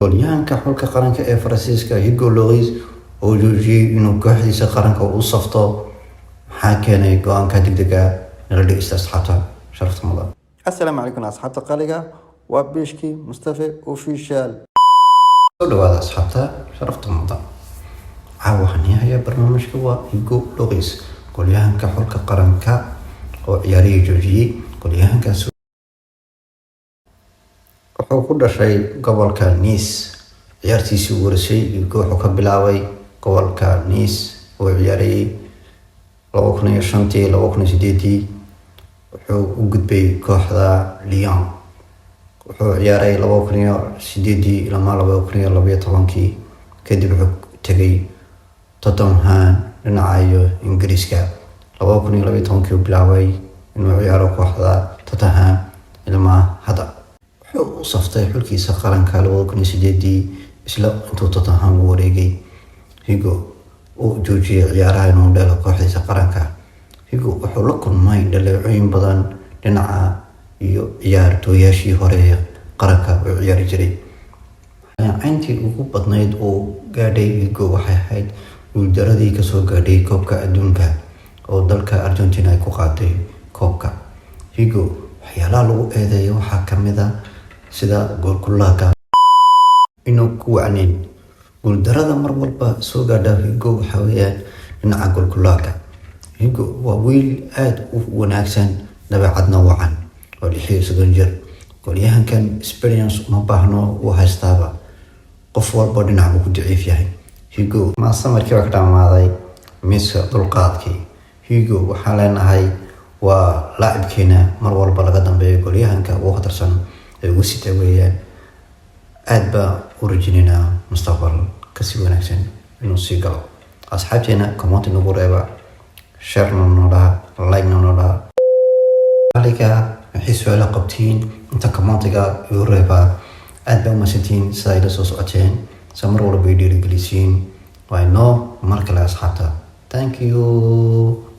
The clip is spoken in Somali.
Goolyahanka xulka qaranka ee Faransiiska Hugo Lloris oo joojiyay inuu kooxdiisa qaranka u safto maxaa keenay go'aanka degdega nala dhigista asxaabta sharafta mudan. Assalaamu calaykum asxaabta qaaliga waa Bishki Mustafa official. Soo dhawaada asxaabta sharafta mudan. Waxaan yahay barnaamijka waa Hugo Lloris goolyahanka xulka qaranka oo ciyaariyay joojiyay. Goolyahankaas wuxuu ku dhashay gobolka Nice. ciyaartiisii ugu horeysay wuxuu ka bilaabay gobolka Nice oo ciyaarayay 2005 2008 wuxuu u gudbay kooxda Lyon. wuxuu ciyaaray 2008 ilaa 2012 kadib wuxuu tagay Tottenham dhinaca Ingiriiska. 2012 bilaabay inuu ciyaaro kooxda Tottenham ilaa hadda. wuxuu u saftay xulkiisa qaranka 2008 isla intuu Tottenham u wareegay. Hugo uu joojiyay ciyaaraha inuu dhalo kooxdiisa qaranka. Hugo wuxuu la kulmay dhaleecooyin badan dhinaca iyo ciyaartooyashii hore ee qaranka u ciyaari jiray. Intii ugu badnayd oo gaadhay Hugo waxay ahayd guuldaradii kasoo gaadhay koobka adduunka oo dalka Argentina ay ku qaaday koobka. Hugo waxyaalaha lagu eedeeyo waxaa kamid ah sida goolkulaadka inuu ku wacnayn. guuldarada mar walba soo gaadha Hugo waxa weeyaan dhinaca goolkulaadka. Hugo waa wiil aad u wanaagsan dabeecadna wacan oo 16 jir. goolyahankan experience uma baahno uu haystaaba qof walba dhinaca uu ku daciif yahay. Hugo ma samarkii wax dhamaaday miiska dulqaadkii. Hugo waxaan leenahay waa laacibkeena mar walba laga dambeeyo goolyahanka ugu khatarsan ee ugu sita weeyaan. aad baa u rajaynaynaa mustaqbal kasii wanaagsan inuu sii galo. asxaabteena comment nagu reeba, share noo dhaha, like noo dhaha. aliga waxay su'aalo qabtiin inta commentiga igu reeba. aad baa umahadsantiin sida ay la soo socoteen. mar walba ay dhiirigelisiin. waa inoo mar kale asxaabta. Thank you.